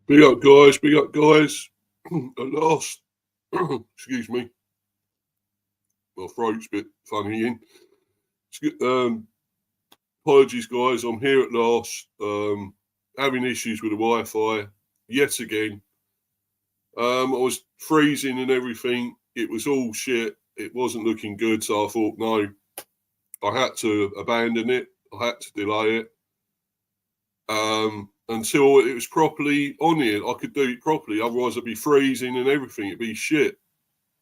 Big up, guys. Big up, guys. At last. Excuse me. My throat's a bit funny in. Apologies, guys. I'm here at last. Having issues with the Wi-Fi yet again. I was freezing and everything. It was all shit. It wasn't looking good. So I thought, no, I had to abandon it. I had to delay it. Until it was properly on here, I could do it properly. Otherwise, I'd be freezing and everything. It'd be shit,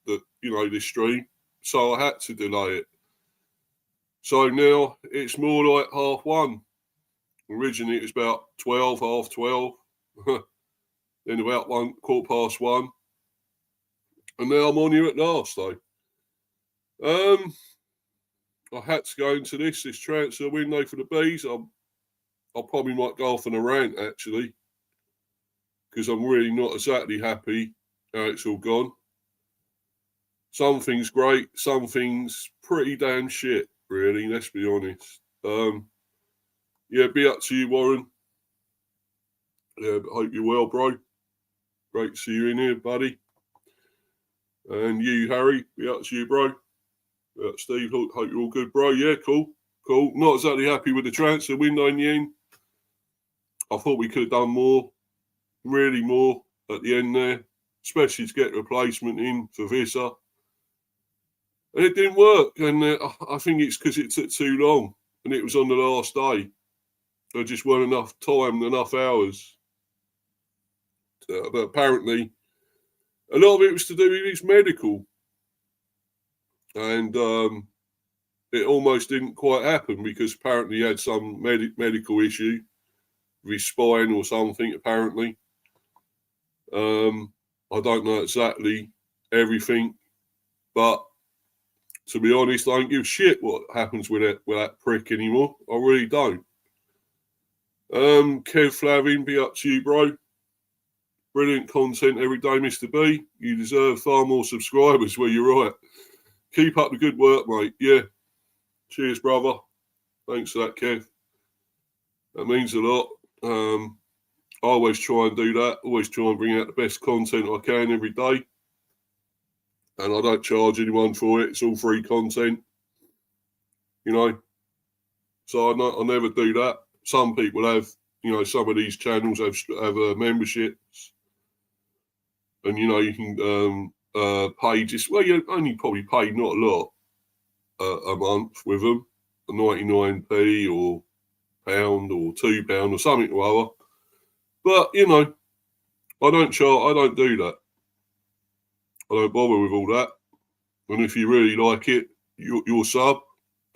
this stream. So I had to delay it. So now it's more like 1:30. Originally, it was about 12, 12:30. Then about 1:15. And now I'm on here at last, though. I had to go into this transfer window for the bees. I probably might go off on a rant, actually, because I'm really not exactly happy how it's all gone. Some things great, some things pretty damn shit, really, let's be honest. Yeah, be up to you, Warren. Yeah, but hope you're well, bro. Great to see you in here, buddy. And you, Harry, be up to you, bro. Steve, hope you're all good, bro. Yeah, cool. Not exactly happy with the transfer window in the end. I thought we could have done more, really more at the end there, especially to get a replacement in for Wissa. And it didn't work, and I think it's because it took too long, and it was on the last day. There just weren't enough time, enough hours. But apparently, a lot of it was to do with his medical. And it almost didn't quite happen because apparently he had some medical issue with his spine or something, apparently. I don't know exactly everything, but to be honest, I don't give a shit what happens with that prick anymore. I really don't. Kev Flavin, be up to you, bro. Brilliant content every day, Mr. B. You deserve far more subscribers. Well, you're right. Keep up the good work, mate. Yeah. Cheers, brother. Thanks for that, Kev. That means a lot. I always try and do that. Always try and bring out the best content I can every day. And I don't charge anyone for it. It's all free content. So I never do that. Some people have, some of these channels have memberships. And, you can pay just, well, you only probably pay not a lot a month with them, 99p or £1 or £2 or something or other. But, I don't do that. I don't bother with all that. And if you really like it, you'll sub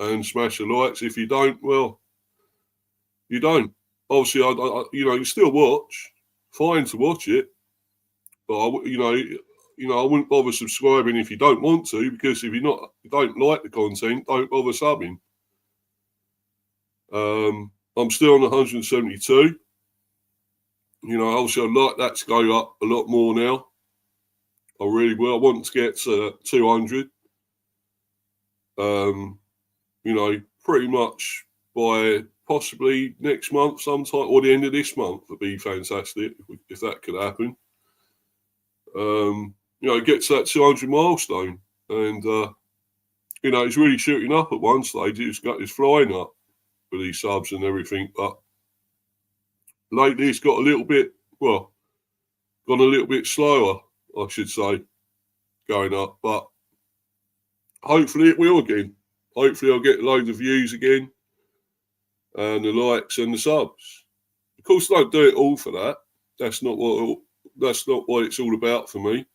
and smash the likes. If you don't, well, you don't. Obviously, you still watch. Fine to watch it. But, I wouldn't bother subscribing if you don't want to, because if you don't like the content, don't bother subbing. I'm still on 172. Obviously, I'd like that to go up a lot more now. I really will. I want to get to 200. Pretty much by possibly next month sometime, or the end of this month would be fantastic if that could happen. Get to that 200 milestone. And, it's really shooting up at one stage. It's flying up with these subs and everything. But lately it's got gone a little bit slower, I should say, going up. But hopefully it will again. Hopefully I'll get loads of views again and the likes and the subs. Of course, I don't do it all for that. That's not what it's all about for me.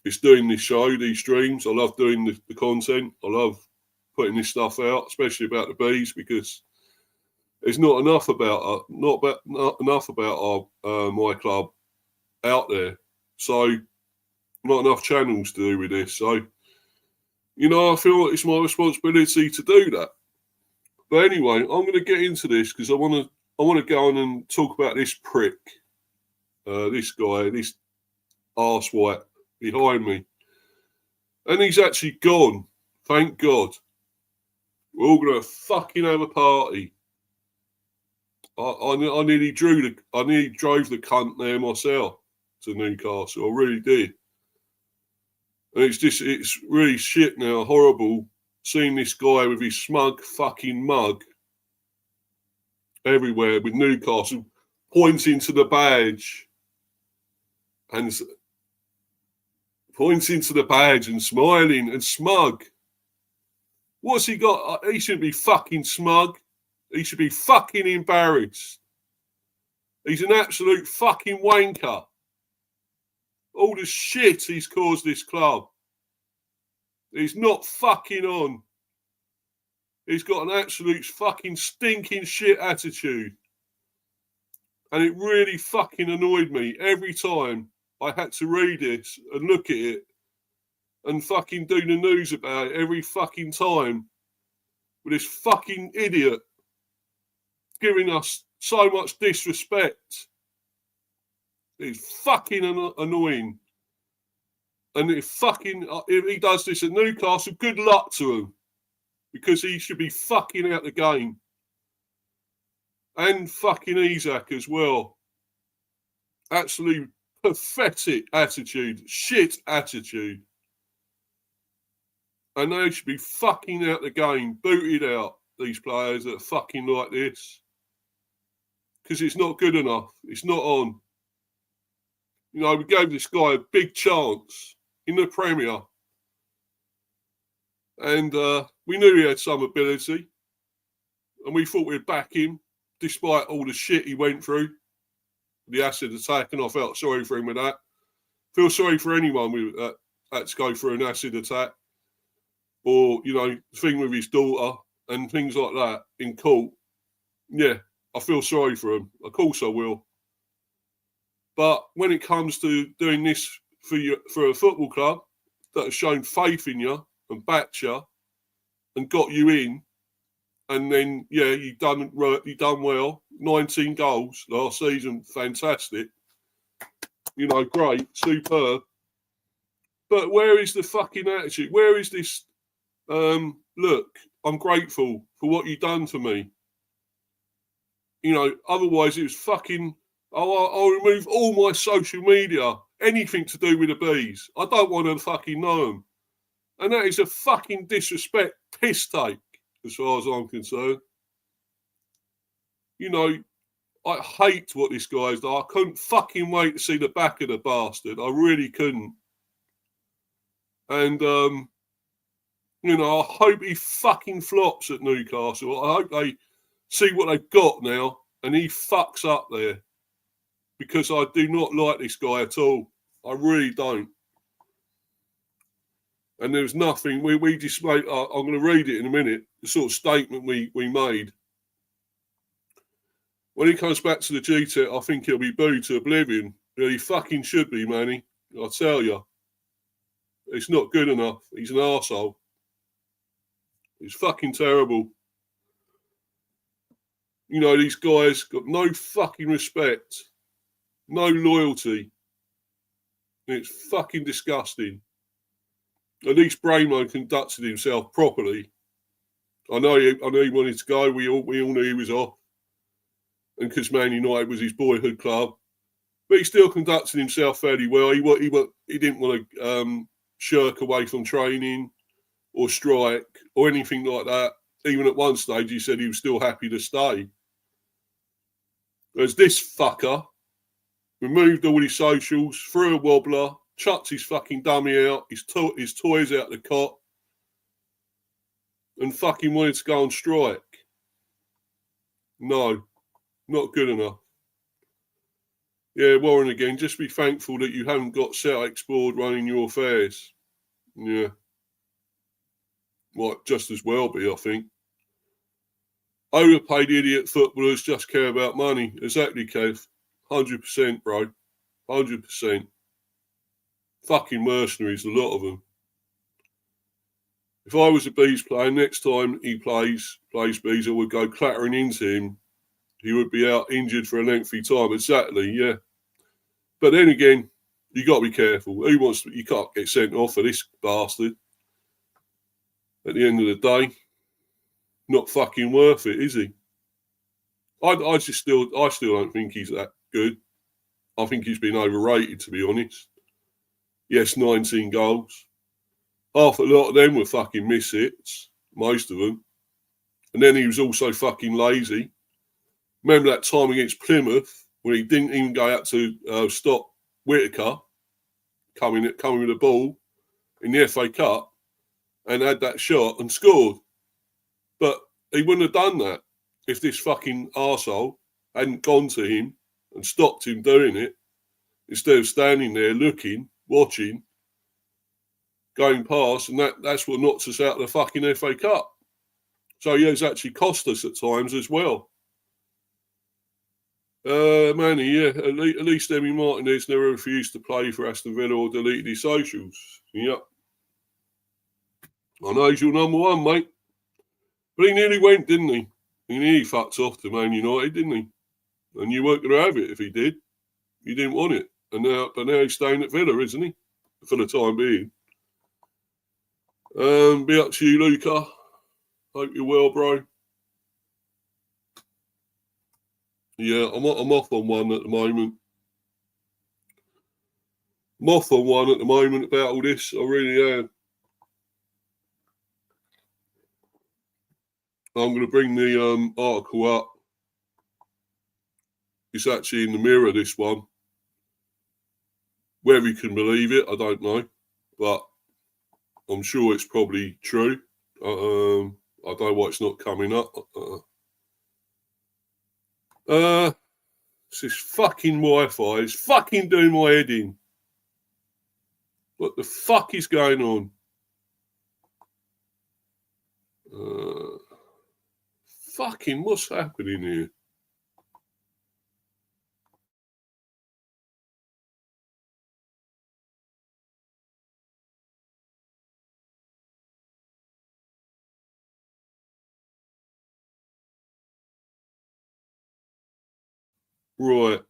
It's doing this show, these streams. I love doing the content. I love putting this stuff out, especially about the bees, because there's not enough about our my club out there. So not enough channels to do with this. So I feel like it's my responsibility to do that. But anyway, I'm going to get into this because I want to go on and talk about this prick, this guy, this arsewipe behind me. And he's actually gone. Thank God. We're all going to fucking have a party. I nearly drove the cunt there myself to Newcastle. I really did. And it's really shit now, horrible, seeing this guy with his smug fucking mug everywhere with Newcastle pointing to the badge and smiling and smug. What's he got? He shouldn't be fucking smug. He should be fucking embarrassed. He's an absolute fucking wanker. All the shit he's caused this club. He's not fucking on. He's got an absolute fucking stinking shit attitude. And it really fucking annoyed me every time I had to read this and look at it and fucking do the news about it every fucking time with this fucking idiot giving us so much disrespect. It's fucking annoying. And if he does this at Newcastle, good luck to him. Because he should be fucking out the game. And fucking Isaac as well. Absolutely pathetic attitude. Shit attitude. And they should be fucking out the game. Booted out, these players that are fucking like this. Because it's not good enough. It's not on. You know, we gave this guy a big chance in the Premier. And we knew he had some ability. And we thought we'd back him, despite all the shit he went through. The acid attack, and I felt sorry for him with that. Feel sorry for anyone that had to go through an acid attack. Or, you know, the thing with his daughter and things like that in court. Yeah, I feel sorry for him. Of course I will. But when it comes to doing this for a football club that has shown faith in you and backed you and got you in, and then, yeah, you done well. 19 goals last season, fantastic. You know, great, superb. But where is the fucking attitude? Where is this, look, I'm grateful for what you've done for me. You know, otherwise it was fucking, I'll remove all my social media, anything to do with the bees. I don't want to fucking know them. And that is a fucking disrespect piss take, as far as I'm concerned. You know, I hate what this guy's done. I couldn't fucking wait to see the back of the bastard. I really couldn't. And, you know, I hope he fucking flops at Newcastle. I hope they see what they've got now and he fucks up there. Because I do not like this guy at all. I really don't. And there was nothing, we displayed, I'm going to read it in a minute, the sort of statement we made. When he comes back to the GTEC, I think he'll be booed to oblivion. Yeah, he fucking should be, Manny. I tell you. It's not good enough. He's an arsehole. It's fucking terrible. You know, these guys got no fucking respect. No loyalty. It's fucking disgusting. At least Bramo conducted himself properly. I know he wanted to go. We all knew he was off. And because Man United was his boyhood club. But he still conducted himself fairly well. He didn't want to shirk away from training or strike or anything like that. Even at one stage, he said he was still happy to stay. Whereas this fucker removed all his socials, threw a wobbler, chucked his fucking dummy out, his toys out the cot, and fucking wanted to go on strike. No, not good enough. Yeah, Warren again, just be thankful that you haven't got Celtic Board running your affairs. Yeah. Might just as well be, I think. Overpaid idiot footballers just care about money. Exactly, Kev. 100%, bro. 100%. Fucking mercenaries, a lot of them. If I was a Bees player, next time he plays Bees, I would go clattering into him. He would be out injured for a lengthy time. Exactly, yeah. But then again, you got to be careful. You can't get sent off for this bastard. At the end of the day, not fucking worth it, is he? I still don't think he's that good. I think he's been overrated, to be honest. Yes, 19 goals. Half a lot of them were fucking miss hits, most of them. And then he was also fucking lazy. Remember that time against Plymouth when he didn't even go out to stop Whittaker coming with the ball in the FA Cup and had that shot and scored. But he wouldn't have done that if this fucking arsehole hadn't gone to him and stopped him doing it instead of standing there looking, watching, going past, and that's what knocks us out of the fucking FA Cup. So yeah, it's actually cost us at times as well. Manny, yeah, at least Emi Martinez never refused to play for Aston Villa or deleted his socials. Yep. I know he's your number one, mate. But he nearly went, didn't he? He nearly fucked off to Man United, didn't he? And you weren't going to have it if he did. You didn't want it. But now he's staying at Villa, isn't he? For the time being. Be up to you, Luca. Hope you're well, bro. Yeah, I'm off on one at the moment. I'm off on one at the moment about all this. I really am. I'm going to bring the article up. It's actually in the Mirror, this one. Whether you can believe it, I don't know. But I'm sure it's probably true. I don't know why it's not coming up. It's this fucking Wi-Fi. It's fucking doing my head in. What the fuck is going on? Fucking what's happening here? Right.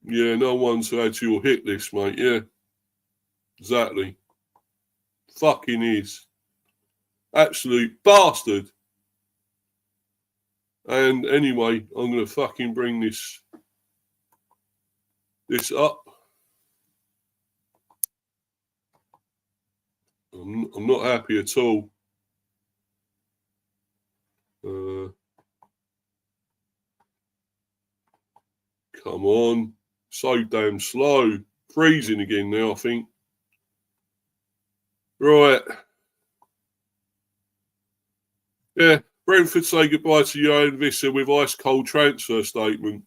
Yeah, no one's had your hit list, mate. Yeah. Exactly. Fucking is. Absolute bastard. And anyway, I'm going to fucking bring this up. I'm not happy at all. Come on. So damn slow. Freezing again now, I think. Right. Yeah. Brentford say goodbye to Johan Wissa with ice-cold transfer statement.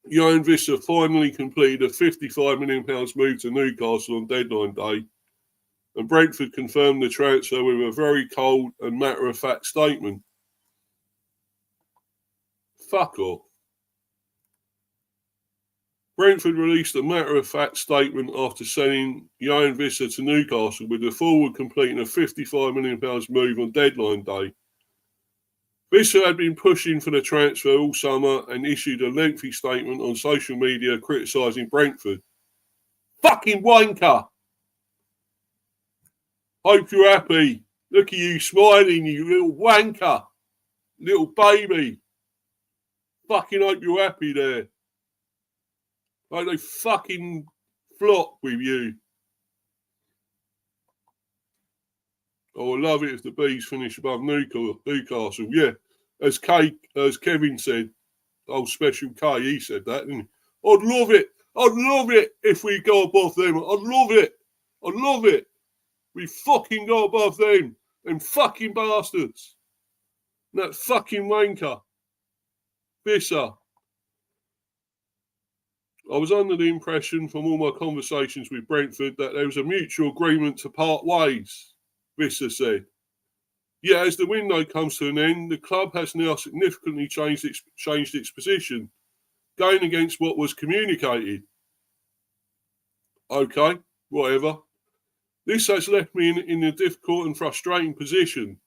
Johan Wissa finally completed a £55 million move to Newcastle on deadline day, and Brentford confirmed the transfer with a very cold and matter-of-fact statement. Fuck off. Brentford released a matter-of-fact statement after sending Johan Wissa to Newcastle with the forward completing a £55 million move on deadline day. Wissa had been pushing for the transfer all summer and issued a lengthy statement on social media criticising Brentford. Fucking wanker! Hope you're happy. Look at you smiling, you little wanker. Little baby. Fucking hope you're happy there. Like they fucking flop with you. Oh, I love it if the Bees finish above Newcastle. Yeah, as Kevin said, old Special K, he said that, didn't he? I'd love it. I'd love it if we go above them. I'd love it. I'd love it. We fucking go above them. Them fucking bastards. And that fucking wanker. Wissa. I was under the impression from all my conversations with Brentford that there was a mutual agreement to part ways, Wissa said. Yet as the window comes to an end, the club has now significantly changed its position, going against what was communicated. Okay, whatever. This has left me in a difficult and frustrating position.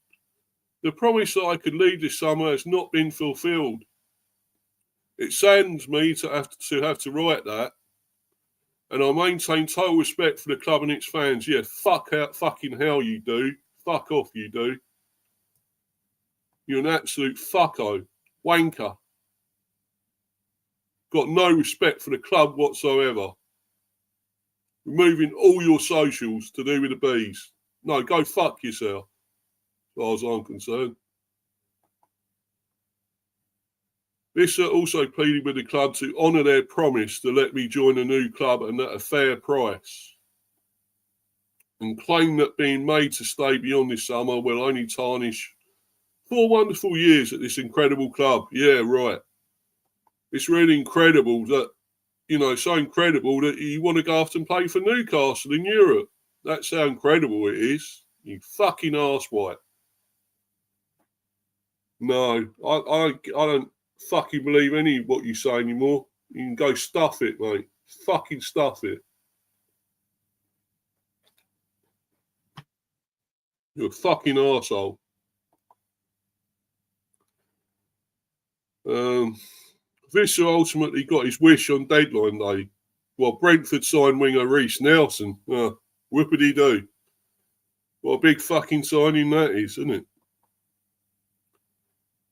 The promise that I could leave this summer has not been fulfilled. It saddens me to have to write that. And I maintain total respect for the club and its fans. Yeah, fucking hell you do. Fuck off you do. You're an absolute fucko. Wanker. Got no respect for the club whatsoever. Removing all your socials to do with the bees. No, go fuck yourself, as far as I'm concerned. Wissa also pleaded with the club to honour their promise to let me join a new club and at a fair price, and claim that being made to stay beyond this summer will only tarnish 4 wonderful years at this incredible club. Yeah, right. It's really incredible that, so incredible that you want to go after and play for Newcastle in Europe. That's how incredible it is. You fucking arsewipe. No, I don't fucking believe any of what you say anymore. You can go stuff it, mate. Fucking stuff it. You're a fucking arsehole. Wissa ultimately got his wish on deadline day. Well, Brentford signed winger Reece Nelson. Whoopity-doo. What a big fucking signing that is, isn't it?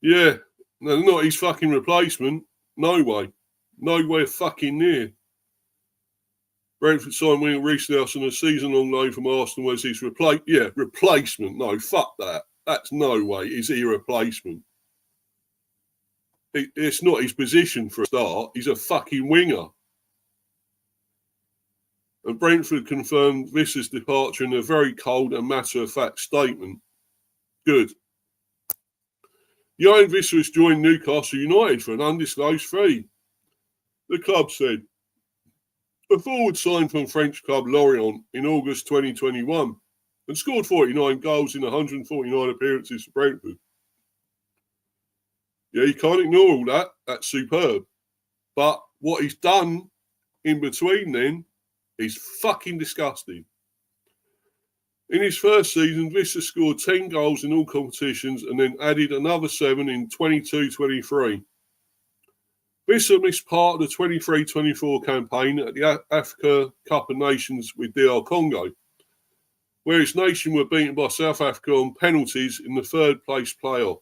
Yeah, no, not his fucking replacement. No way. Nowhere fucking near. Brentford signed winger Reece Nelson, a season-long loan from Arsenal as his replacement. No, fuck that. That's no way. Is he a replacement? It's not his position for a start. He's a fucking winger. And Brentford confirmed Vissa's departure in a very cold and matter-of-fact statement. Good. Johan Wissa has joined Newcastle United for an undisclosed fee. The club said. The forward signed from French club Lorient in August 2021 and scored 49 goals in 149 appearances for Brentford. Yeah, you can't ignore all that. That's superb. But what he's done in between then is fucking disgusting. In his first season, Wissa scored 10 goals in all competitions and then added another 7 in 22-23. Wissa missed part of the 23-24 campaign at the Africa Cup of Nations with DR Congo, where his nation were beaten by South Africa on penalties in the third place playoff.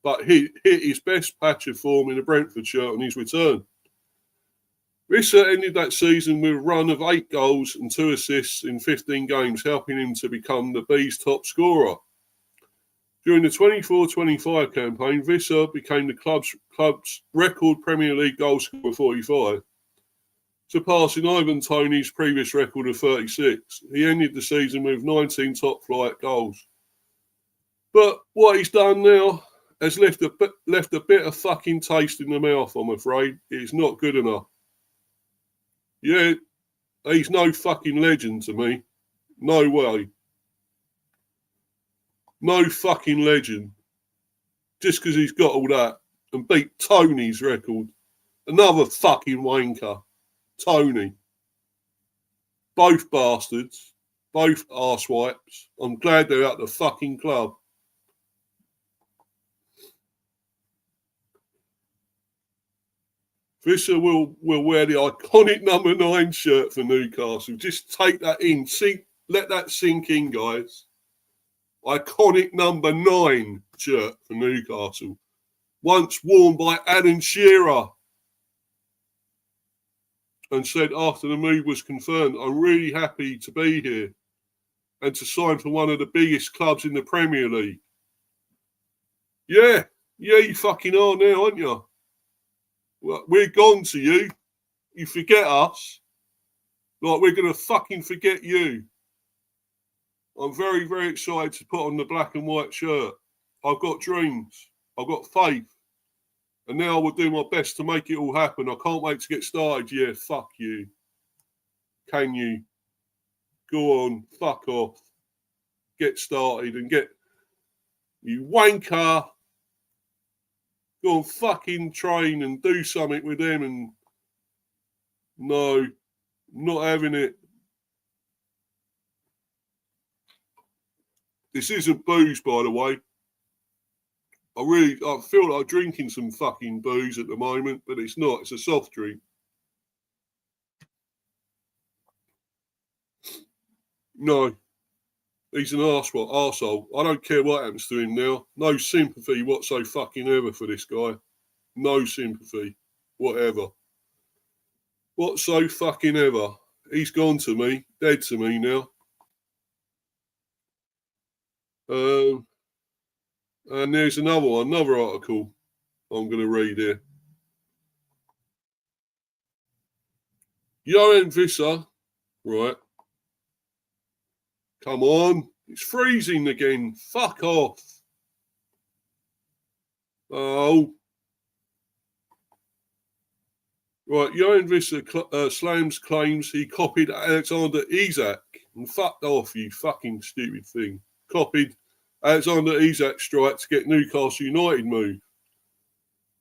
But he hit his best patch of form in a Brentford shirt on his return. Wissa ended that season with a run of 8 goals and 2 assists in 15 games, helping him to become the Bees' top scorer. During the 24-25 campaign, Wissa became the club's record Premier League goal scorer with 45, surpassing Ivan Toney's previous record of 36. He ended the season with 19 top-flight goals. But what he's done now has left a bit of fucking taste in the mouth, I'm afraid. It's not good enough. Yeah, he's no fucking legend to me. No way. No fucking legend. Just because he's got all that and beat Tony's record. Another fucking wanker. Tony. Both bastards. Both arsewipes. I'm glad they're at the fucking club. Wissa will wear the iconic number 9 shirt for Newcastle. Just take that in. Let that sink in, guys. Iconic number 9 shirt for Newcastle. Once worn by Alan Shearer. And said after the move was confirmed, I'm really happy to be here and to sign for one of the biggest clubs in the Premier League. Yeah, you fucking are now, aren't you? Well, we're gone to you. You forget us. Like, we're going to fucking forget you. I'm very, very excited to put on the black and white shirt. I've got dreams. I've got faith. And now I will do my best to make it all happen. I can't wait to get started. Yeah, fuck you. Can you? Go on. Fuck off. Get started and get... You wanker. Go on, fucking train and do something with them. And no, not having it. This isn't booze, by the way. I feel like drinking some fucking booze at the moment, but it's not. It's a soft drink. No. He's an arsehole. I don't care what happens to him now. No sympathy whatsoever for this guy. No sympathy. Whatever. Whatsoever. He's gone to me. Dead to me now. And there's another article I'm going to read here. Wissa, right? Come on. It's freezing again. Fuck off. Oh. Right, Wissa slams claims he copied Alexander Isak. And fucked off, you fucking stupid thing. Copied Alexander Isak's strike to get Newcastle United moved.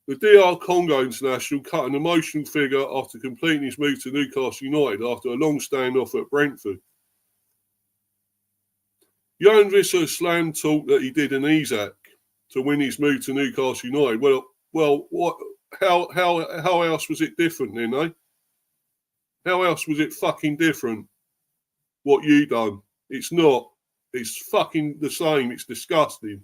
The DR Congo international cut an emotional figure after completing his move to Newcastle United after a long standoff at Brentford. Wissa slam talk that he did an Isak to win his move to Newcastle United. Well, what? How else was it different then, eh? How else was it fucking different? What you done? It's not. It's fucking the same. It's disgusting.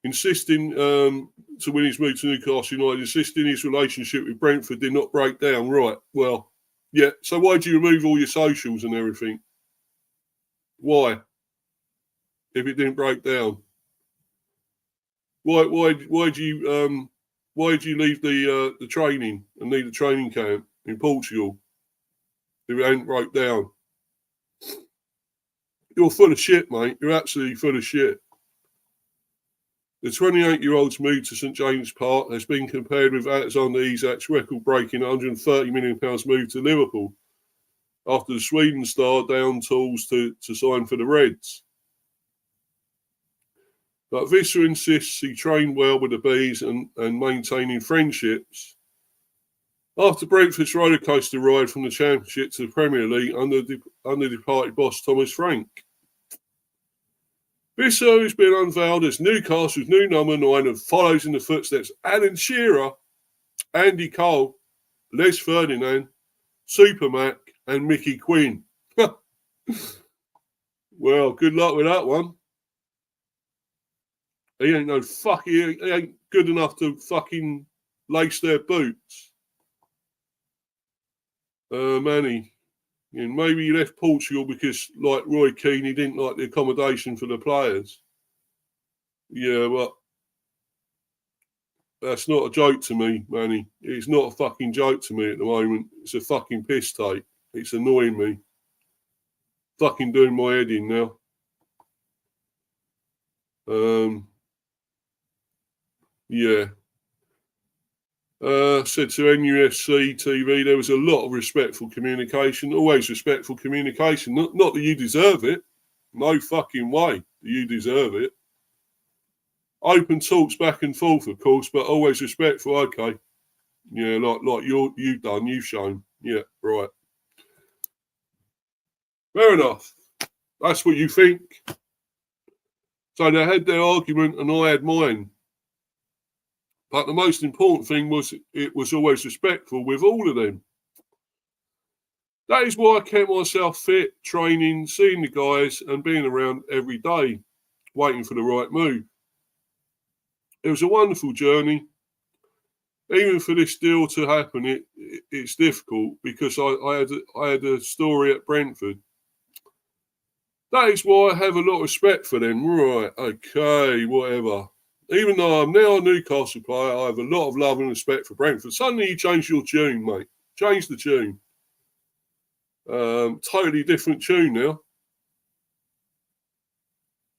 Insisting to win his move to Newcastle United, insisting his relationship with Brentford did not break down. Right. Well, yeah. So why did you remove all your socials and everything? Why? If it didn't break down, why did you leave the training and leave the training camp in Portugal if it hadn't broke down? You're full of shit, mate. You're absolutely full of shit. The 28-year-old's move to St James Park has been compared with Alexander Isak's record-breaking £130 million move to Liverpool after the Sweden star down tools to sign for the Reds. But Wissa insists he trained well with the Bees and maintaining friendships after Brentford's rollercoaster ride from the Championship to the Premier League under departed boss Thomas Frank. Wissa has been unveiled as Newcastle's new number 9 and follows in the footsteps of Alan Shearer, Andy Cole, Les Ferdinand, Super Mac and Mickey Quinn. Well, good luck with that one. He ain't he ain't good enough to fucking lace their boots. Manny. And maybe he left Portugal because, like Roy Keane, he didn't like the accommodation for the players. Yeah, but that's not a joke to me, Manny. It's not a fucking joke to me at the moment. It's a fucking piss take. It's annoying me. Fucking doing my head in now. Yeah. Said to NUFC TV, there was a lot of respectful communication, always respectful communication. Not that you deserve it. No fucking way do you deserve it. Open talks back and forth, of course, but always respectful. Okay. Yeah, like you've shown. Yeah, right. Fair enough. That's what you think. So they had their argument and I had mine. But the most important thing was it was always respectful with all of them. That is why I kept myself fit, training, seeing the guys and being around every day, waiting for the right move. It was a wonderful journey. Even for this deal to happen, it's difficult because I had a story at Brentford. That is why I have a lot of respect for them. Right, okay, whatever. Even though I'm now a Newcastle player, I have a lot of love and respect for Brentford. Suddenly you changed your tune, mate. Change the tune. Totally different tune now.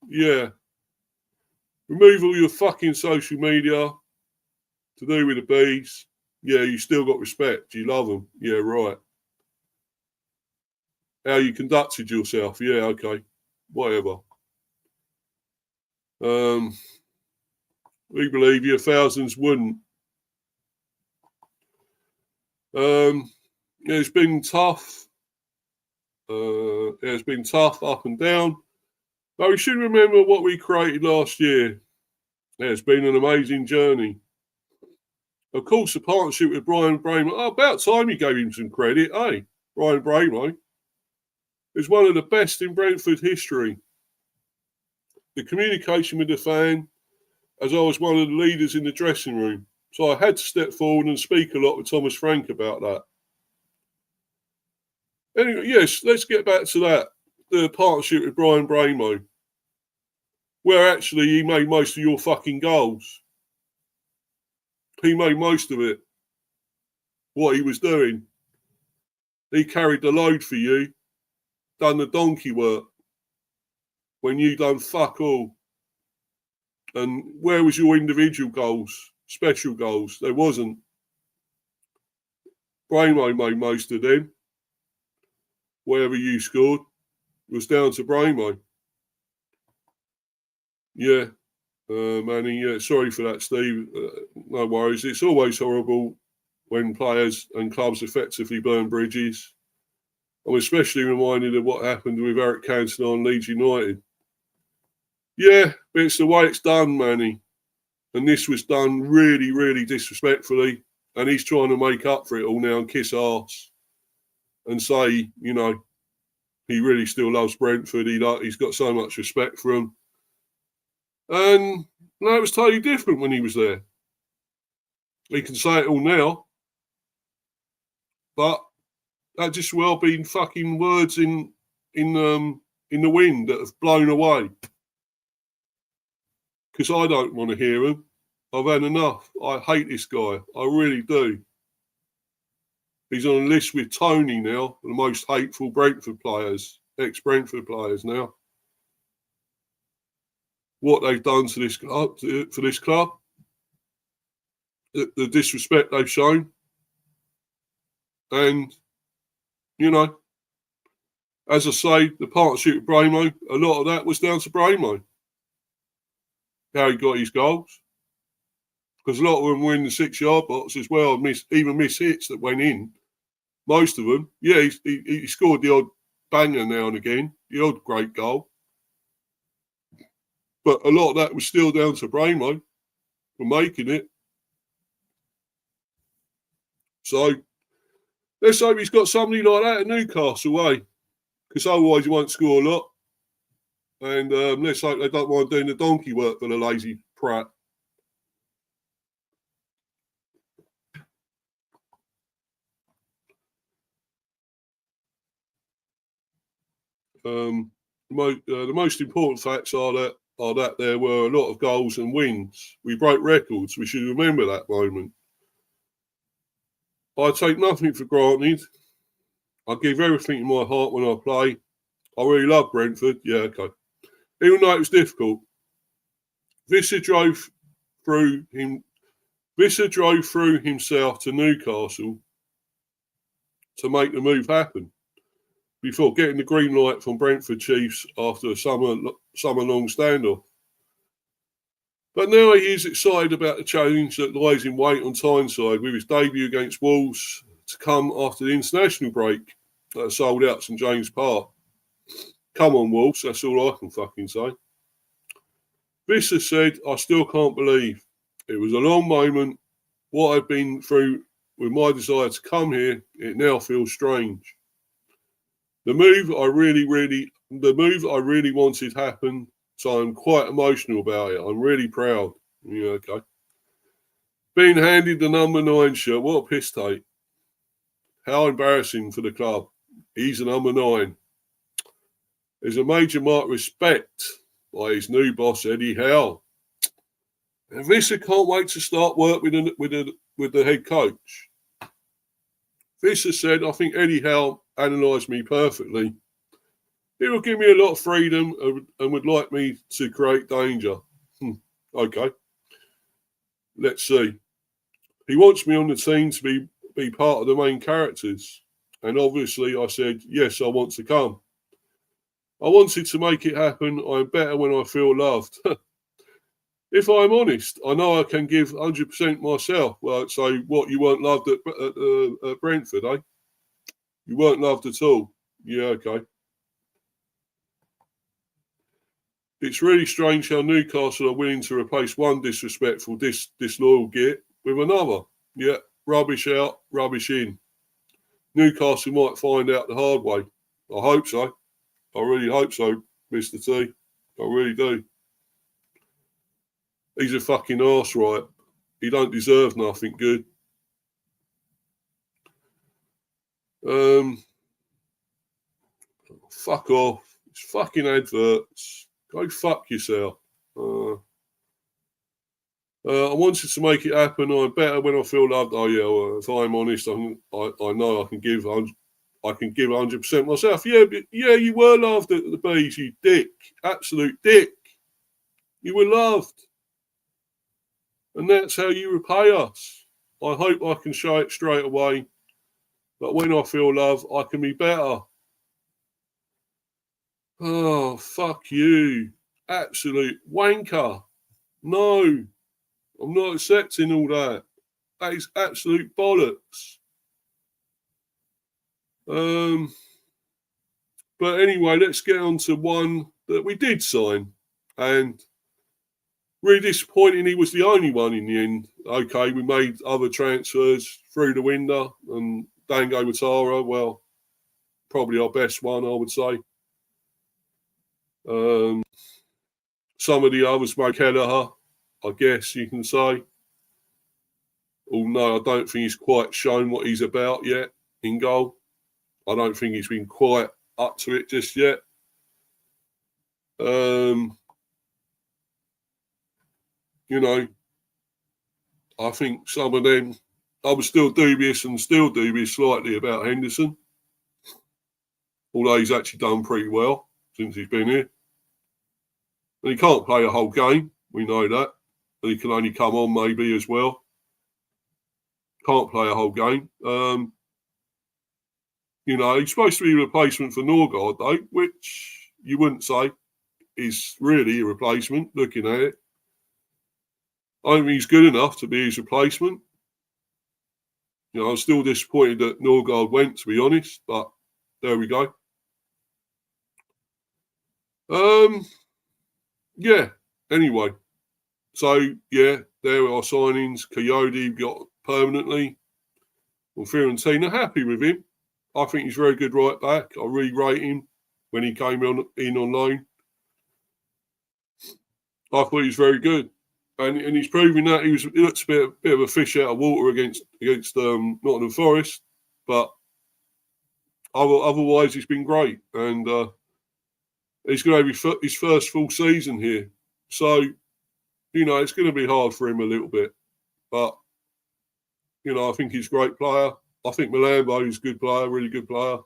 Yeah. Remove all your fucking social media to do with the Bees. Yeah, you still got respect. You love them. Yeah, right. How you conducted yourself. Yeah, okay. Whatever. We believe you, thousands wouldn't. It's been tough. It's been tough up and down. But we should remember what we created last year. It's been an amazing journey. Of course, the partnership with Brian Braymore. Oh, about time you gave him some credit, eh? Brian Braymore. was one of the best in Brentford history. The communication with the fan, as I was one of the leaders in the dressing room. So I had to step forward and speak a lot with Thomas Frank about that. Anyway, yes, let's get back to that. The partnership with Brian Bramo, where actually he made most of your fucking goals. He made most of it. What he was doing. He carried the load for you, done the donkey work, when you done fuck all. And where was your individual goals, special goals? There wasn't. Bramo made most of them. Wherever you scored was down to Bramo. Yeah, Manny, yeah, sorry for that, Steve. No worries. It's always horrible when players and clubs effectively burn bridges. I'm especially reminded of what happened with Eric Cantona on Leeds United. Yeah, but it's the way it's done, Manny. And this was done really, really disrespectfully. And he's trying to make up for it all now and kiss arse and say, you know, he really still loves Brentford. He's got so much respect for them. And no, it was totally different when he was there. He can say it all now. But that just well been fucking words in the wind that have blown away. Because I don't want to hear them. I've had enough. I hate this guy. I really do. He's on a list with Tony now, the most hateful Brentford players, ex-Brentford players now. What they've done to this club, for this club, the disrespect they've shown. And, you know, as I say, the partnership with Bramo, a lot of that was down to Bramo. How he got his goals. Because a lot of them were in the 6-yard box as well, even miss hits that went in. Most of them. Yeah, he scored the odd banger now and again, the odd great goal. But a lot of that was still down to Bramo for making it. So let's hope he's got somebody like that at Newcastle, eh? Because otherwise he won't score a lot. And let's hope they don't mind doing the donkey work for the lazy prat. The most important facts are that there were a lot of goals and wins. We broke records. We should remember that moment. I take nothing for granted. I give everything in my heart when I play. I really love Brentford. Yeah, okay. Even though it was difficult. Wissa drove through himself to Newcastle to make the move happen before getting the green light from Brentford Chiefs after a summer-long standoff. But now he is excited about the challenge that lies in wait on Tyneside with his debut against Wolves to come after the international break that sold out St James Park. Come on, Wolves, that's all I can fucking say. Wissa said, I still can't believe. It was a long moment. What I've been through with my desire to come here, it now feels strange. The move I really wanted happened, so I'm quite emotional about it. I'm really proud. Yeah, okay. Being handed the number 9 shirt, what a piss take. How embarrassing for the club. He's a number 9. There's a major mark of respect by his new boss, Eddie Howe. And Wissa can't wait to start work with the head coach. Wissa said, I think Eddie Howe analysed me perfectly. He will give me a lot of freedom and would like me to create danger. Okay. Let's see. He wants me on the team to be part of the main characters. And obviously I said, yes, I want to come. I wanted to make it happen. I'm better when I feel loved. If I'm honest, I know I can give 100% myself. Well, so what, you weren't loved at Brentford, eh? You weren't loved at all. Yeah, okay. It's really strange how Newcastle are willing to replace one disrespectful, disloyal git with another. Yeah, rubbish out, rubbish in. Newcastle might find out the hard way. I hope so. I really hope so, Mr. T. I really do. He's a fucking arse, right? He don't deserve nothing good. Fuck off. It's fucking adverts. Go fuck yourself. I wanted to make it happen. I'm better when I feel loved. Oh yeah, well, if I'm honest, I know I can give 100% myself. Yeah, but yeah, you were loved at the bees, you dick, absolute dick. You were loved, and that's how you repay us. I hope I can show it straight away. But when I feel love, I can be better. Oh, fuck you, absolute wanker. No, I'm not accepting all that. That is absolute bollocks. But anyway, let's get on to one that we did sign. And really disappointing he was the only one in the end. Okay, we made other transfers through the window. And Dango Matara, well, probably our best one, I would say. Some of the others, Mo Kelleher, I guess you can say. Although I don't think he's quite shown what he's about yet in goal. I don't think he's been quite up to it just yet. You know, I think some of them, I was still dubious slightly about Henderson. Although he's actually done pretty well since he's been here. And he can't play a whole game, we know that. And he can only come on maybe as well. Can't play a whole game. You know, he's supposed to be a replacement for Norgard, though, which you wouldn't say is really a replacement, looking at it. I don't think he's good enough to be his replacement. You know, I'm still disappointed that Norgard went, to be honest, but there we go. Yeah, anyway. So, yeah, there are signings. Coyote got permanently. Well, Fiorentina happy with him. I think he's very good right back. I really rate him when he came in on loan. I thought he was very good. And he's proving that he looks a bit of a fish out of water against Nottingham Forest. But otherwise, he's been great. And he's going to have his first full season here. So, you know, it's going to be hard for him a little bit. But, you know, I think he's a great player. I think Malambo is a good player, really good player.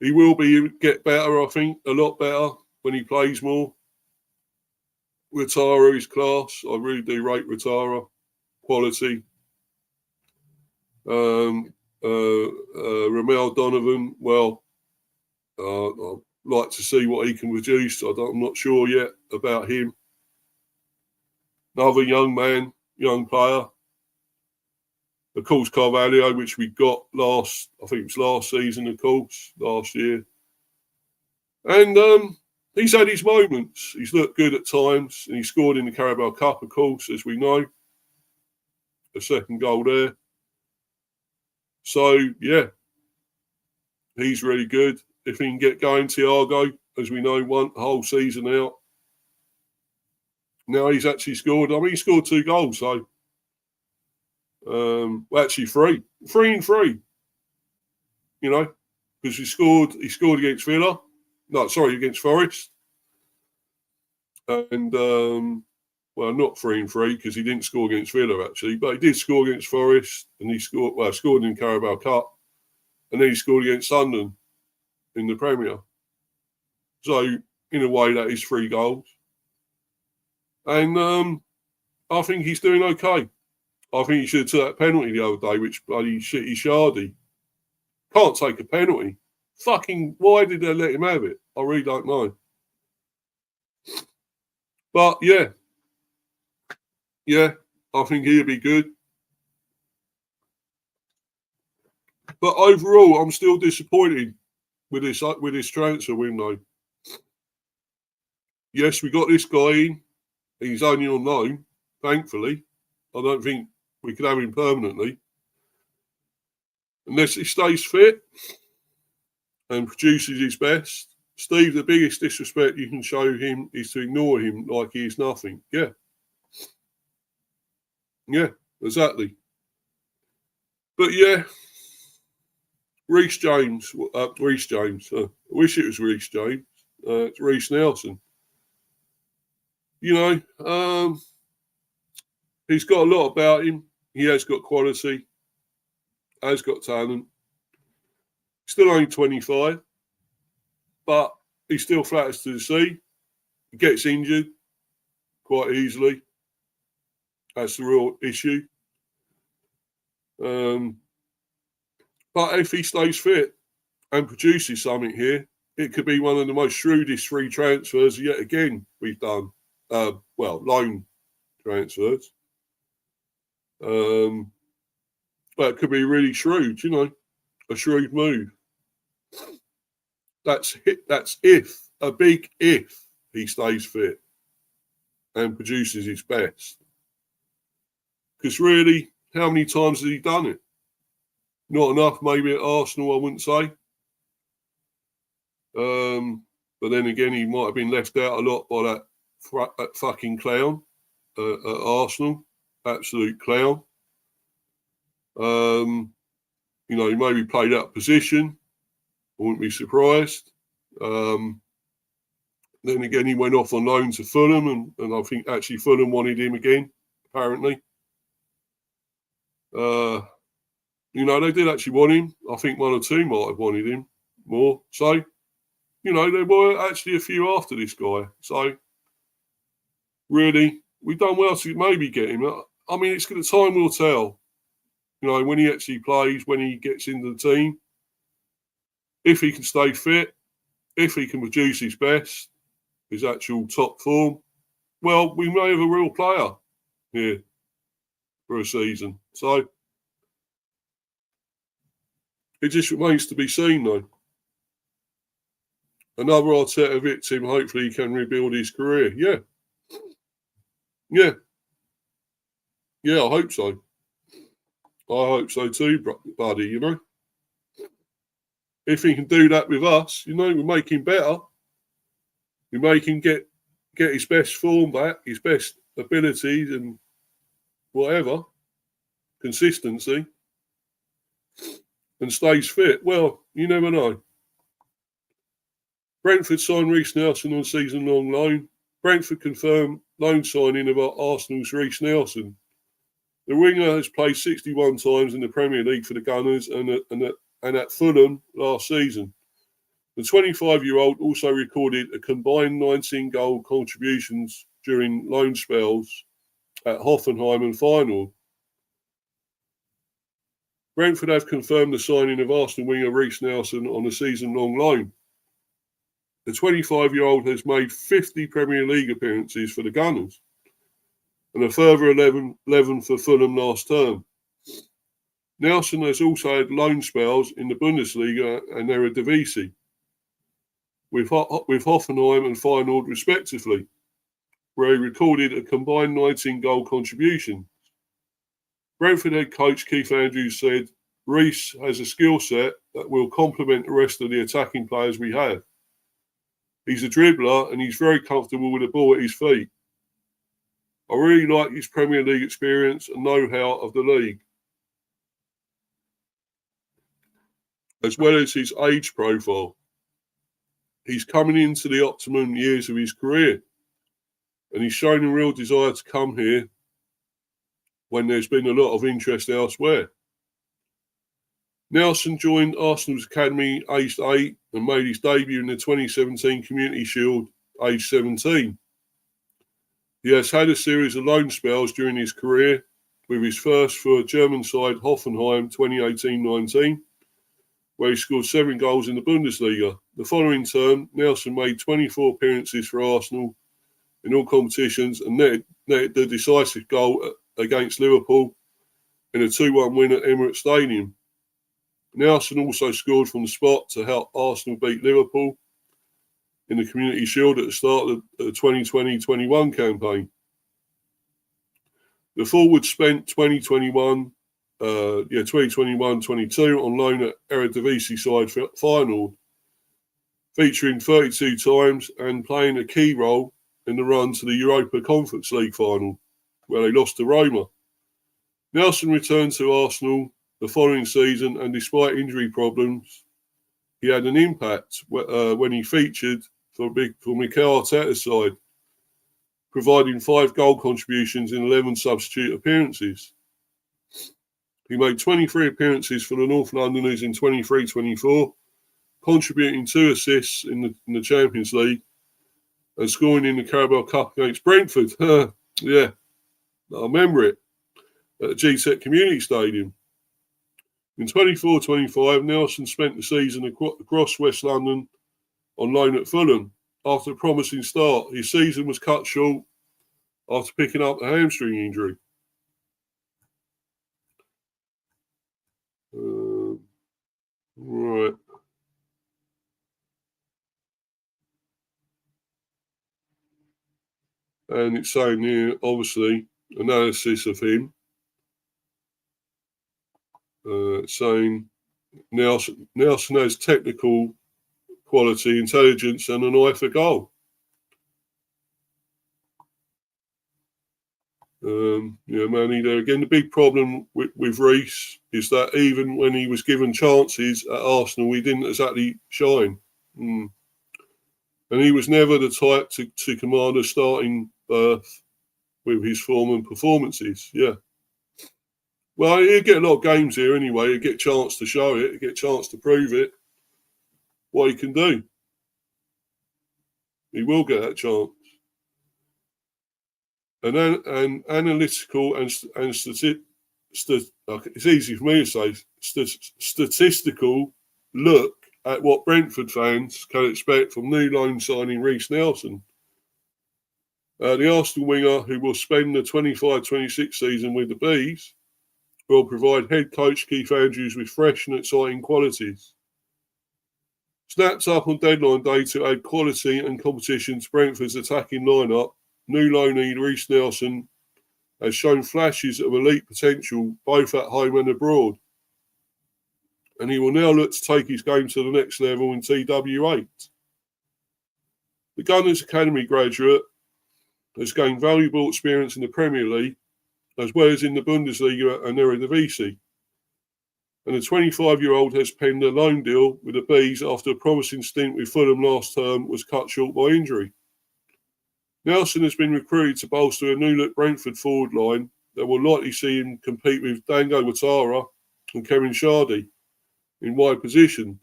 He will get better, I think, a lot better when he plays more. Ratara is class. I really do rate Ratara. Quality. Ramel Donovan, well, I'd like to see what he can produce. I'm not sure yet about him. Another young player. Of course, Carvalho, which we got last season, of course, last year. And he's had his moments. He's looked good at times, and he scored in the Carabao Cup, of course, as we know. A second goal there. So, yeah, he's really good. If he can get going, Thiago, as we know, one whole season out. Now he's actually scored. I mean, he scored 2 goals, so... actually 3 and 3, you know, because he scored against Villa. No, sorry, against Forest. And, well, not 3 and 3 because he didn't score against Villa, actually, but he did score against Forest and he scored in Carabao Cup and then he scored against Sunderland in the Premier. So, in a way, that is 3 goals. And I think he's doing okay. I think he should have took that penalty the other day, which bloody shitty Shardy. Can't take a penalty. Fucking, why did they let him have it? I really don't know. But, yeah, I think he'll be good. But overall, I'm still disappointed with this transfer window. Yes, we got this guy in. He's only on loan, thankfully. I don't think we could have him permanently. Unless he stays fit. and produces his best, Steve, the biggest disrespect you can show him is to ignore him like he is nothing. Yeah. Yeah, exactly. But yeah, Reece James. I wish it was Reece James. It's Reece Nelson. You know, he's got a lot about him. He has got quality, has got talent. Still only 25, but he still flatters to the sea. He gets injured quite easily. That's the real issue. But if he stays fit and produces something here, it could be one of the most shrewdest free transfers yet again we've done. Loan transfers. But it could be really shrewd, a shrewd move. That's a big if he stays fit and produces his best. Because really, how many times has he done it? Not enough, maybe at Arsenal, I wouldn't say. But then again, he might have been left out a lot by that fucking clown at Arsenal. Absolute clown. He maybe played out of position. I wouldn't be surprised. Then again, he went off on loan to Fulham, and I think actually Fulham wanted him again, apparently. They did actually want him. I think one or two might have wanted him more. So, there were actually a few after this guy. So, really, we've done well to maybe get him. I mean, it's going to time will tell. When he actually plays, when he gets into the team, if he can stay fit, if he can produce his best, his actual top form, well, we may have a real player here for a season. So, it just remains to be seen, though. Another Arteta victim, hopefully he can rebuild his career. Yeah. Yeah. Yeah, I hope so. I hope so too, buddy, If he can do that with us, we make him better. We make him get his best form back, his best abilities and whatever, consistency, and stays fit. Well, you never know. Brentford signed Reece Nelson on season-long loan. Brentford confirmed loan signing of Arsenal's Reece Nelson. The winger has played 61 times in the Premier League for the Gunners and at Fulham last season. The 25-year-old also recorded a combined 19 goal contributions during loan spells at Hoffenheim and Feyenoord. Brentford have confirmed the signing of Arsenal winger Reece Nelson on a season-long loan. The 25-year-old has made 50 Premier League appearances for the Gunners and a further 11 for Fulham last term. Nelson has also had loan spells in the Bundesliga and Eredivisie with Hoffenheim and Feyenoord respectively, where he recorded a combined 19 goal contribution. Brentford head coach Keith Andrews said, Reece has a skill set that will complement the rest of the attacking players we have. He's a dribbler and he's very comfortable with the ball at his feet. I really like his Premier League experience and know-how of the league, as well as his age profile. He's coming into the optimum years of his career, and he's shown a real desire to come here when there's been a lot of interest elsewhere. Nelson joined Arsenal's academy aged 8 and made his debut in the 2017 Community Shield aged 17. He has had a series of loan spells during his career, with his first for German side Hoffenheim 2018-19, where he scored 7 goals in the Bundesliga. The following term, Nelson made 24 appearances for Arsenal in all competitions and netted the decisive goal against Liverpool in a 2-1 win at Emirates Stadium. Nelson also scored from the spot to help Arsenal beat Liverpool in the Community Shield at the start of the 2020-21 campaign. The forward spent 2021-22 on loan at Eredivisie side Feyenoord featuring 32 times and playing a key role in the run to the Europa Conference League final, where they lost to Roma. Nelson returned to Arsenal the following season, and despite injury problems, he had an impact when he featured for Mikel Arteta's side, providing 5 goal contributions in 11 substitute appearances. He made 23 appearances for the North Londoners in 23-24, contributing 2 assists in the Champions League and scoring in the Carabao Cup against Brentford. Yeah, I remember it, at the GTEC Community Stadium. In 24-25, Nelson spent the season across West London on loan at Fulham. After a promising start, his season was cut short after picking up a hamstring injury. Right. And it's saying here, obviously, analysis of him. Saying Nelson has technical quality, intelligence, and an eye for goal. Manny, there again, the big problem with Reece is that even when he was given chances at Arsenal, he didn't exactly shine. And he was never the type to command a starting berth with his form and performances. Yeah. Well, he'll get a lot of games here anyway. He'll get a chance to show it. He'll get a chance to prove it, what he can do. He will get that chance. An analytical and it's easy for me to say, statistical look at what Brentford fans can expect from new loan signing Reece Nelson. The Arsenal winger, who will spend the 25-26 season with the Bees, will provide head coach Keith Andrews with fresh and exciting qualities. Snapped up on deadline day to add quality and competition to Brentford's attacking lineup, new loanee Reece Nelson has shown flashes of elite potential both at home and abroad. And he will now look to take his game to the next level in TW8. The Gunners Academy graduate has gained valuable experience in the Premier League, as well as in the Bundesliga and Eredivisie. And the 25-year-old has penned a loan deal with the Bees after a promising stint with Fulham last term was cut short by injury. Nelson has been recruited to bolster a new-look Brentford forward line that will likely see him compete with Dango Ouattara and Kevin Shardy in wide positions.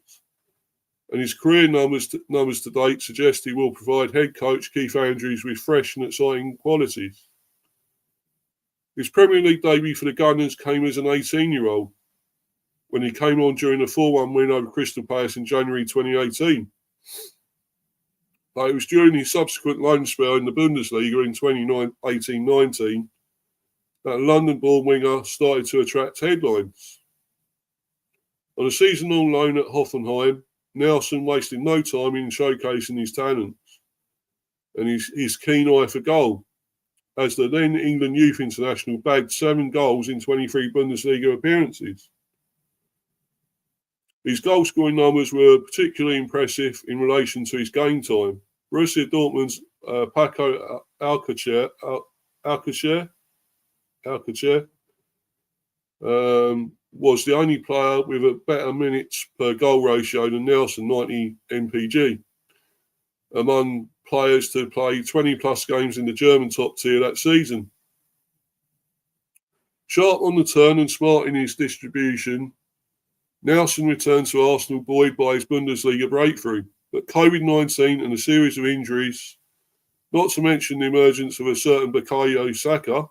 And his career numbers to date suggest he will provide head coach Keith Andrews with fresh and exciting qualities. His Premier League debut for the Gunners came as an 18-year-old when he came on during a 4-1 win over Crystal Palace in January 2018. But it was during his subsequent loan spell in the Bundesliga in 2018-19 that a London-born winger started to attract headlines. On a season-long loan at Hoffenheim, Nelson wasted no time in showcasing his talents and his keen eye for goal, as the then England youth international bagged 7 goals in 23 Bundesliga appearances. His goal-scoring numbers were particularly impressive in relation to his game time. Borussia Dortmund's Paco Alcacer was the only player with a better minutes per goal ratio than Nelson, 90 MPG, among players to play 20-plus games in the German top tier that season. Sharp on the turn and smart in his distribution, Nelson returned to Arsenal buoyed by his Bundesliga breakthrough, but COVID-19 and a series of injuries, not to mention the emergence of a certain Bukayo Saka,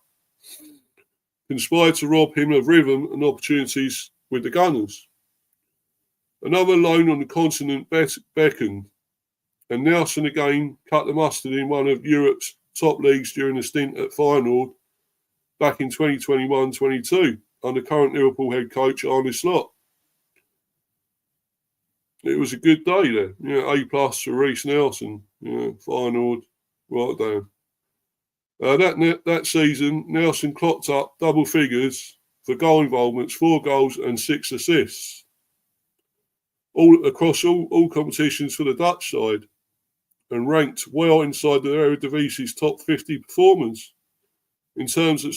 conspired to rob him of rhythm and opportunities with the Gunners. Another loan on the continent beckoned, and Nelson again cut the mustard in one of Europe's top leagues during a stint at Feyenoord back in 2021-22 under current Liverpool head coach Arne Slot. It was a good day there. A+ for Reece Nelson. Feyenoord, Rotterdam. That season, Nelson clocked up double figures for goal involvements, 4 goals and 6 assists. all across all competitions for the Dutch side, and ranked well inside the Eredivisie's top 50 performers in terms of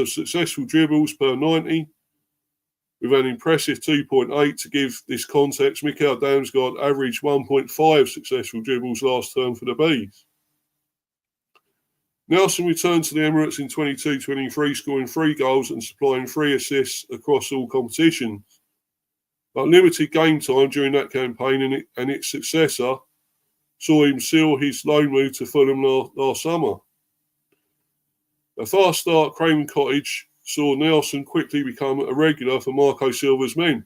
successful dribbles per 90, with an impressive 2.8. To give this context, Mikael Damsgaard averaged 1.5 successful dribbles last term for the Bees. Nelson returned to the Emirates in 22-23, scoring 3 goals and supplying 3 assists across all competitions. But limited game time during that campaign and its successor saw him seal his loan move to Fulham last summer. A fast start at Craven Cottage saw Nelson quickly become a regular for Marco Silva's men,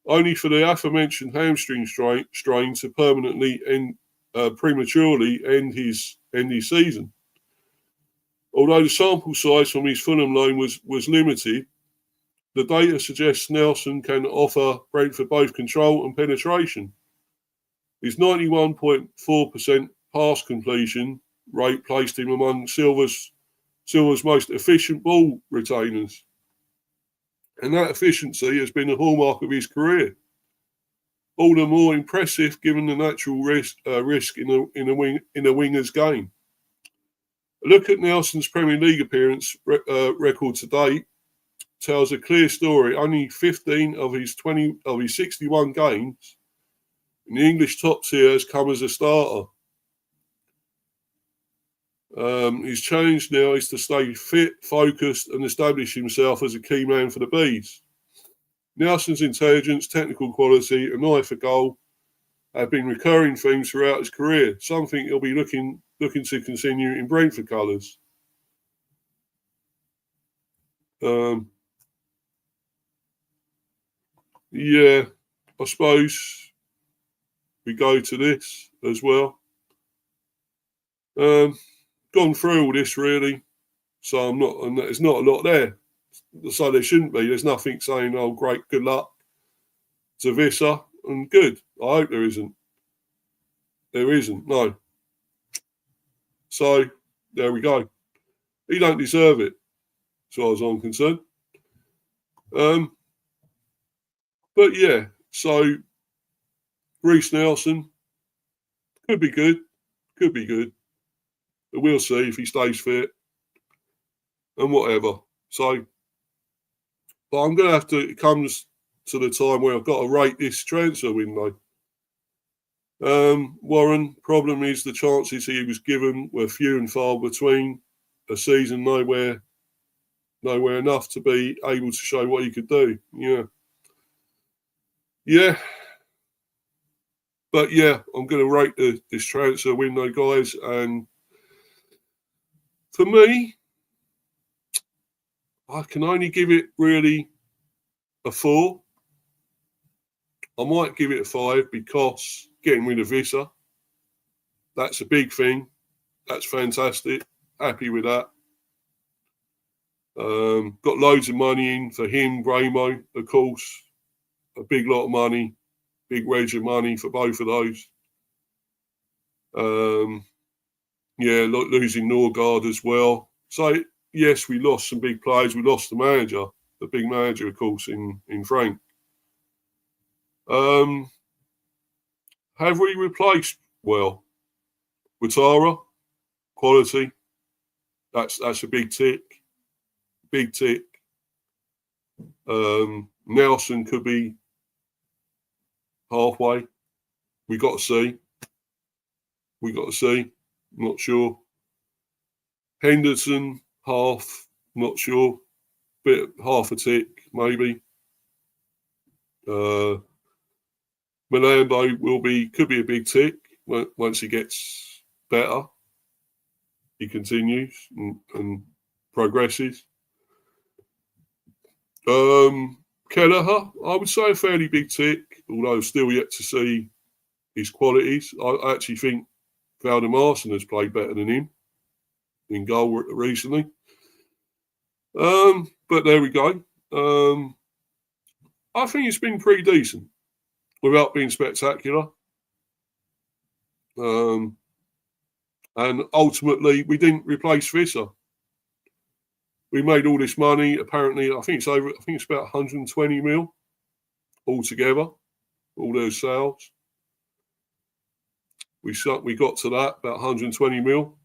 only for the aforementioned hamstring strain to permanently prematurely end his season. Although the sample size from his Fulham loan was limited, the data suggests Nelson can offer Brentford both control and penetration. His 91.4% pass completion rate placed him among Silva's most efficient ball retainers, and that efficiency has been a hallmark of his career. All the more impressive given the natural risk in a winger's game. A look at Nelson's Premier League appearance record to date tells a clear story. Only 15 of his 61 games in the English top tier has come as a starter. His challenge now is to stay fit, focused, and establish himself as a key man for the Bees. Nelson's intelligence, technical quality, and eye for goal have been recurring themes throughout his career, something he'll be looking to continue in Brentford colours. Yeah, I suppose we go to this as well. Gone through all this really, so there's not a lot there. So there shouldn't be. There's nothing saying, oh, great, good luck to Wissa, and good. I hope there isn't. There isn't, no. So there we go. He don't deserve it, as far as I'm concerned. But yeah, so Reiss Nelson could be good. But we'll see if he stays fit and whatever. So, but I'm going to have to, it comes to the time where I've got to rate this transfer window. Warren, problem is the chances he was given were few and far between. A season nowhere enough to be able to show what he could do. Yeah. But yeah, I'm going to rate this transfer window, guys. And for me, I can only give it really a 4. I might give it a 5 because getting rid of Wissa, that's a big thing. That's fantastic. Happy with that. Got loads of money in for him, Bramo, of course. A big lot of money. Big wedge of money for both of those. Losing Norgard as well. So, yes, we lost some big players. We lost the manager, the big manager, of course, in Frank. Have we replaced well? Ouattara, quality. That's a big tick. Big tick. Nelson could be halfway. We got to see. Not sure. Henderson, half. Not sure. Half a tick, maybe. Malambo could be a big tick once he gets better. He continues and progresses. Kelleher, I would say a fairly big tick, although still yet to see his qualities. I actually think Valdemarson has played better than him in goal recently. But there we go. I think it's been pretty decent without being spectacular. And ultimately, we didn't replace Wissa. We made all this money. Apparently, I think it's about 120 mil altogether. all those sales. We got to that, about 120 mil.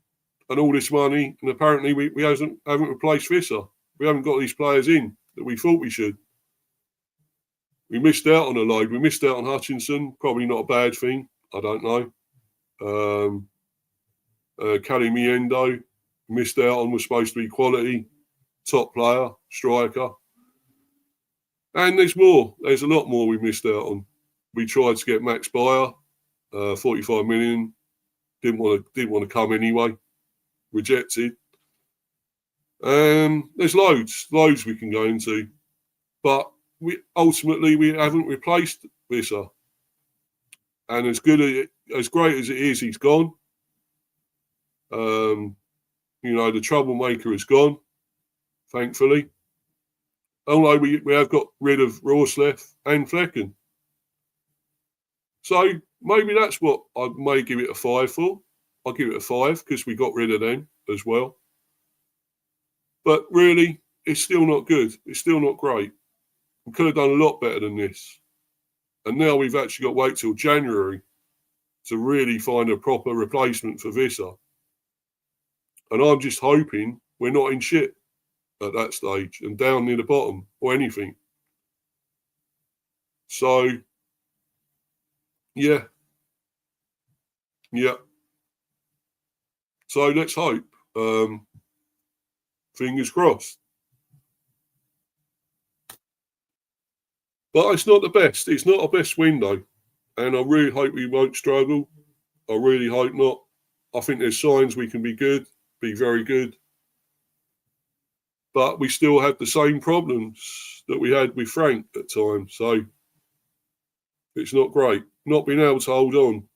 And all this money, and apparently we haven't replaced Wissa. We haven't got these players in that we thought we should. We missed out on a load. We missed out on Hutchinson. Probably not a bad thing. I don't know. Kalimiendo missed out on, was supposed to be quality, top player, striker. And there's more. There's a lot more we missed out on. We tried to get Max Bayer, 45 million. Didn't want to come anyway. Rejected. There's loads we can go into, but we haven't replaced Wissa. And as great as it is, he's gone. The troublemaker is gone, thankfully. Although we have got rid of Rorslev and Flecken. So maybe that's what I may give it a 5 for. I'll give it a 5 because we got rid of them as well. But really, it's still not good. It's still not great. We could have done a lot better than this. And now we've actually got to wait till January to really find a proper replacement for Wissa. And I'm just hoping we're not in shit at that stage and down near the bottom or anything. So, yeah. So let's hope. Fingers crossed. But it's not the best. It's not our best window. And I really hope we won't struggle. I really hope not. I think there's signs we can be good, be very good. But we still have the same problems that we had with Frank at times. So it's not great. Not being able to hold on,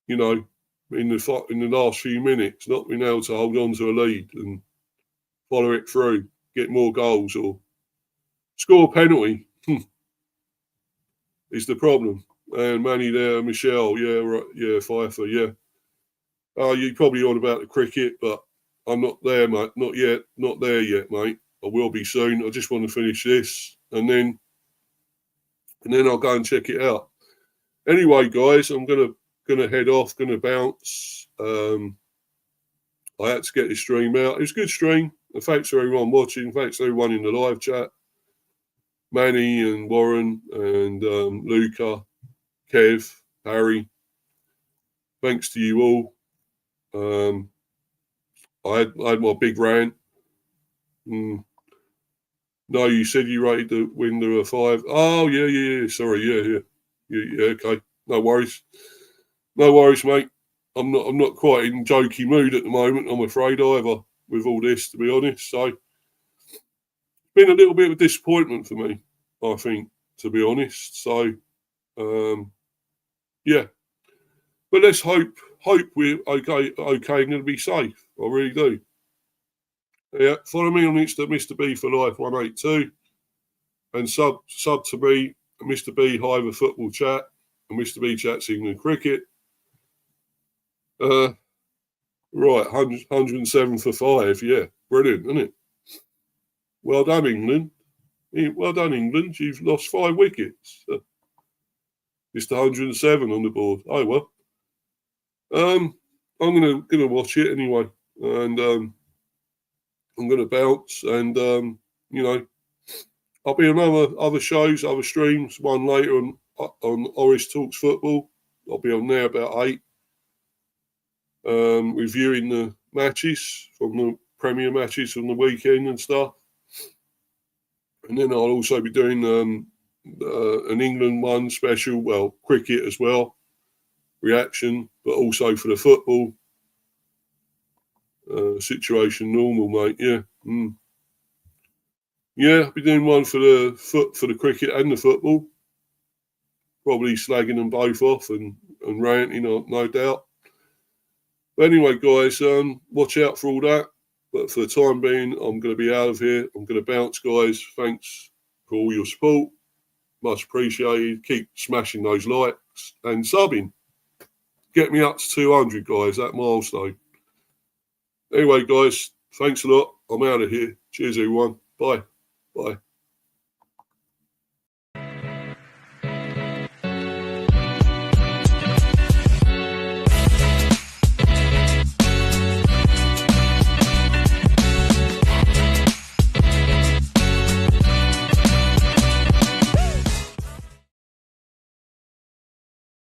in the last few minutes, not being able to hold on to a lead and follow it through, get more goals or score a penalty is the problem. And Manny there, Michelle, Pfeiffer, yeah. You're probably on about the cricket, but I'm not there, mate. Not yet. Not there yet, mate. I will be soon. I just want to finish this and then I'll go and check it out. Anyway, guys, I'm gonna head off, gonna bounce. I had to get this stream out. It was a good stream. And thanks to everyone watching. Thanks to everyone in the live chat. Manny and Warren and Luca, Kev, Harry. Thanks to you all. I had my big rant. No, you said you rated the window a 5. Oh, yeah. Sorry, yeah. Okay. No worries, mate. I'm not quite in jokey mood at the moment, I'm afraid, either, with all this, to be honest. So, it's been a little bit of a disappointment for me, I think, to be honest. So, yeah. But let's hope we're okay and going to be safe. I really do. Yeah, follow me on Insta, Mr. B for Life 182, and sub to me, Mr. B Hiver Football Chat, and Mr. B Chats England Cricket. Right, 107 for 5. Yeah, brilliant, isn't it? Well done, England. Well done, England. You've lost 5 wickets. Just 107 on the board. Oh well. I'm gonna watch it anyway, and I'm gonna bounce, and I'll be on other shows, other streams. One later on Oris Talks Football. I'll be on there about 8. Reviewing the matches from the Premier matches from the weekend and stuff. And then I'll also be doing an England one special, well, cricket as well, reaction, but also for the football situation normal, mate. Yeah. Yeah, I'll be doing one for the cricket and the football. Probably slagging them both off and ranting, no doubt. But anyway, guys, watch out for all that. But for the time being, I'm going to be out of here. I'm going to bounce, guys. Thanks for all your support. Much appreciated. Keep smashing those likes and subbing. Get me up to 200, guys, that milestone. Anyway, guys, thanks a lot. I'm out of here. Cheers, everyone. Bye. Bye.